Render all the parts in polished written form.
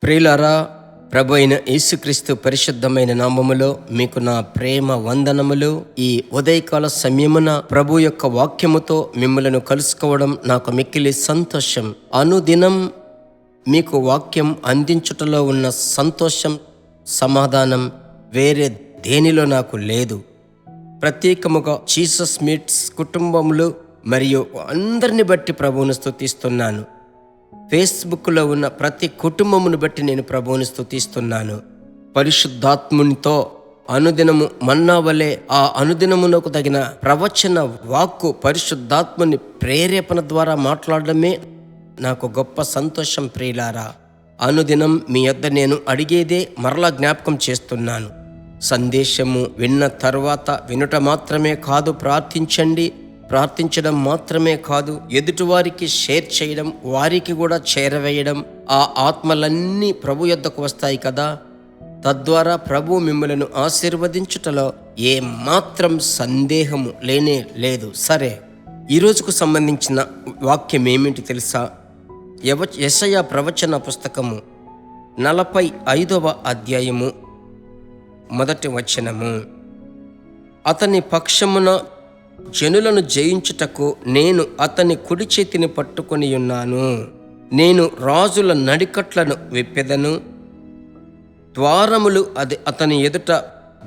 ప్రియులారా, ప్రభు అయిన యేసుక్రీస్తు పరిశుద్ధమైన నామములో మీకు నా ప్రేమ వందనములు. ఈ ఉదయకాల సమయమున ప్రభు యొక్క వాక్యముతో మిమ్మలను కలుసుకోవడం నాకు మిక్కిలి సంతోషం. అనుదినం మీకు వాక్యం అందించుటలో ఉన్న సంతోషం, సమాధానం వేరే దేనిలో నాకు లేదు. ప్రత్యేకముగా జీసస్ మీట్స్ కుటుంబములు మరియు అందరిని బట్టి ప్రభువును స్తుతిస్తున్నాను. ఫేస్బుక్లో ఉన్న ప్రతి కుటుంబమును బట్టి నేను ప్రభువుని స్తుతిస్తున్నాను. పరిశుద్ధాత్మునితో అనుదినము మన్నా వలె ఆ అనుదినమునకు తగిన ప్రవచన వాక్కు పరిశుద్ధాత్ముని ప్రేరేపణ ద్వారా మాట్లాడడమే నాకు గొప్ప సంతోషం. ప్రియులారా, అనుదినం మీ యొద్ద నేను అడిగేదే మరలా జ్ఞాపకం చేస్తున్నాను. సందేశము విన్న తర్వాత వినుట మాత్రమే కాదు, ప్రార్థించడం మాత్రమే కాదు, ఎదుటివారికి షేర్ చేయడం, వారికి కూడా చేరవేయడం. ఆ ఆత్మలన్నీ ప్రభు యొద్దకు వస్తాయి కదా. తద్వారా ప్రభు మిమ్మలను ఆశీర్వదించుటలో ఏ మాత్రం సందేహము లేనే లేదు. సరే, ఈరోజుకు సంబంధించిన వాక్యం ఏమిటి తెలుసా? యెషయా ప్రవచన పుస్తకము 45వ అధ్యాయము 1వ వచనము. అతని పక్షమున జనులను జయించుటకు నేను అతని కుడి చేతిని పట్టుకొని ఉన్నాను. నేను రాజుల నడికట్లను విప్పెదను, ద్వారములు అతని ఎదుట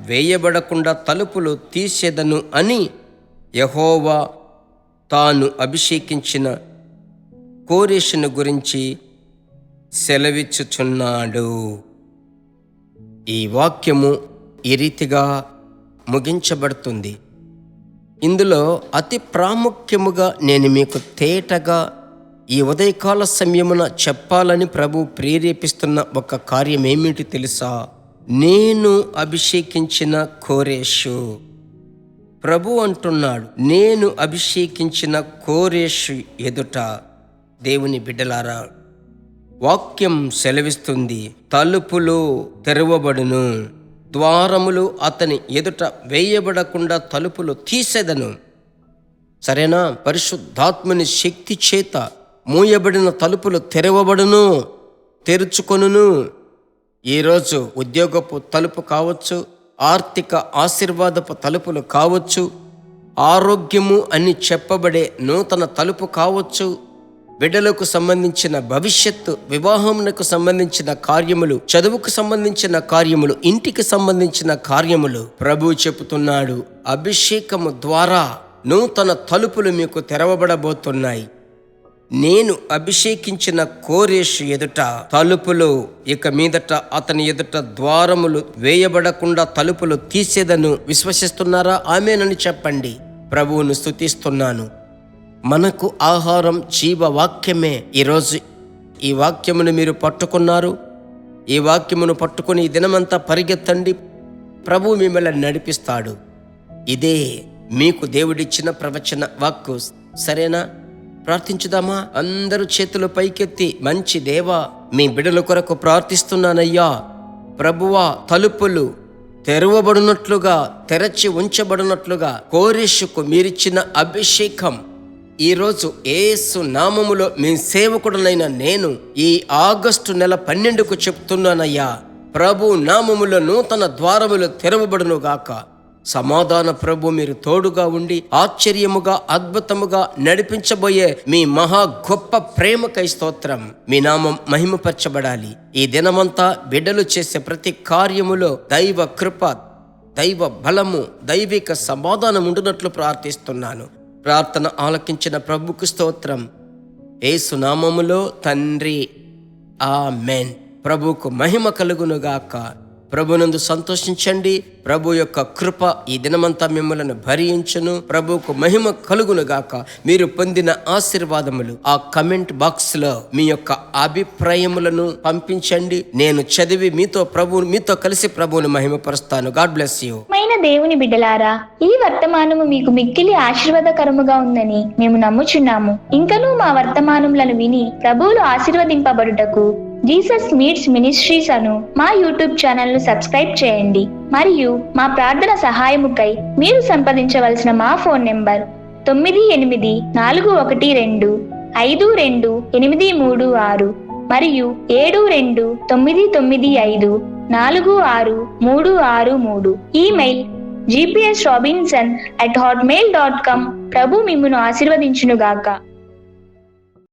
వేయబడకుండా తలుపులు తీసేదను అని యెహోవా తాను అభిషేకించిన కోరెషును గురించి సెలవిచ్చుచున్నాడు. ఈ వాక్యము ఈ రీతిగా ముగించబడుతుంది. ఇందులో అతి ప్రాముఖ్యముగా నేను మీకు తేటగా ఈ ఉదయకాల సమయమున చెప్పాలని ప్రభు ప్రేరేపిస్తున్న ఒక కార్యం ఏమిటి తెలుసా? నేను అభిషేకించిన కోరెషు. ప్రభు అంటున్నాడు, నేను అభిషేకించిన కోరెషు ఎదుట. దేవుని బిడ్డలారా, వాక్యం సెలవిస్తుంది, తలుపులు తెరవబడును, ద్వారములు అతని ఎదుట వేయబడకుండా తలుపులు తీసేదను. సరేనా? పరిశుద్ధాత్మని శక్తి చేత మూయబడిన తలుపులు తెరవబడును, తెరుచుకొనును. ఈరోజు ఉద్యోగపు తలుపు కావచ్చు, ఆర్థిక ఆశీర్వాదపు తలుపులు కావచ్చు, ఆరోగ్యము అని చెప్పబడే నూతన తలుపు కావచ్చు, బిడ్డలకు సంబంధించిన భవిష్యత్తు, వివాహమునకు సంబంధించిన కార్యములు, చదువుకు సంబంధించిన కార్యములు, ఇంటికి సంబంధించిన కార్యములు. ప్రభు చెబుతున్నాడు, అభిషేకము ద్వారా నూతన తలుపులు మీకు తెరవబడబోతున్నాయి. నేను అభిషేకించిన కోరెషు ఎదుట తలుపులు, ఇక మీదట అతని ఎదుట ద్వారములు వేయబడకుండా తలుపులు తీసేదను. విశ్వసిస్తున్నారా? ఆమేనని చెప్పండి. ప్రభువును స్తుతిస్తున్నాను. మనకు ఆహారం జీవవాక్యమే. ఈరోజు ఈ వాక్యమును మీరు పట్టుకున్నారు. ఈ వాక్యమును పట్టుకుని ఈ దినమంతా పరిగెత్తండి. ప్రభు మిమ్మల్ని నడిపిస్తాడు. ఇదే మీకు దేవుడిచ్చిన ప్రవచన వాక్కు. సరేనా? ప్రార్థించుదామా? అందరూ చేతులు పైకెత్తి, మంచి దేవా, మీ బిడ్డల కొరకు ప్రార్థిస్తున్నానయ్యా. ప్రభువా, తలుపులు తెరవబడినట్లుగా, తెరచి ఉంచబడినట్లుగా కోరెషుకు మీరిచ్చిన అభిషేకం ఈరోజు యేసు నామములో మీ సేవకుడునైన నేను ఈ ఆగస్టు నెల 12కు చెప్తున్నానయ్యా. ప్రభు నామములో నూతన ద్వారములు తెరవబడునుగాక. సమాధాన ప్రభు మీరు తోడుగా ఉండి ఆశ్చర్యముగా, అద్భుతముగా నడిపించబోయే మీ మహా గొప్ప ప్రేమకై స్తోత్రం. మీ నామం మహిమపరచబడాలి. ఈ దినమంతా బిడ్డలు చేసే ప్రతి కార్యములో దైవ కృప, దైవ బలము, దైవిక సమాధానం ఉండునట్లు ప్రార్థిస్తున్నాను. ప్రార్థన ఆలకించిన ప్రభుకు స్తోత్రం. యేసు నామములో తండ్రి, ఆమేన్. ప్రభువుకు మహిమ కలుగునుగాక. ప్రభునందు సంతోషించండి. ప్రభు యొక్క కృప ఈ దినమంతా మిమ్మల్ని భరించును. ప్రభువుకు మహిమ కలుగునుగాక. మీరు పొందిన ఆశీర్వాదములు ఆ కమెంట్ బాక్స్ లో మీ యొక్క అభిప్రాయములను పంపించండి. నేను చదివి మీతో కలిసి ప్రభువును మహిమపరుస్తాను. God bless you. దేవుని బిడ్డలారా, ఈ వర్తమానము మీకు మిక్కిలి ఆశీర్వాదకరముగా ఉందని మేము నమ్ముచున్నాము. ఇంకనూ మా వర్తమానములను విని ప్రభువులు ఆశీర్వదింపబడుటకు జీసస్ మీట్స్ మినిస్ట్రీస్ అను మా యూట్యూబ్ ఛానల్ ను సబ్స్క్రైబ్ చేయండి. మరియు మా ప్రార్థన సహాయముకై మీరు సంప్రదించవలసిన మా ఫోన్ నెంబర్ 9841252836. మరియు 72954633. Email gpsrobinson@hotmail.com. ప్రభు మిమ్మును ఆశీర్వదించునుగాక.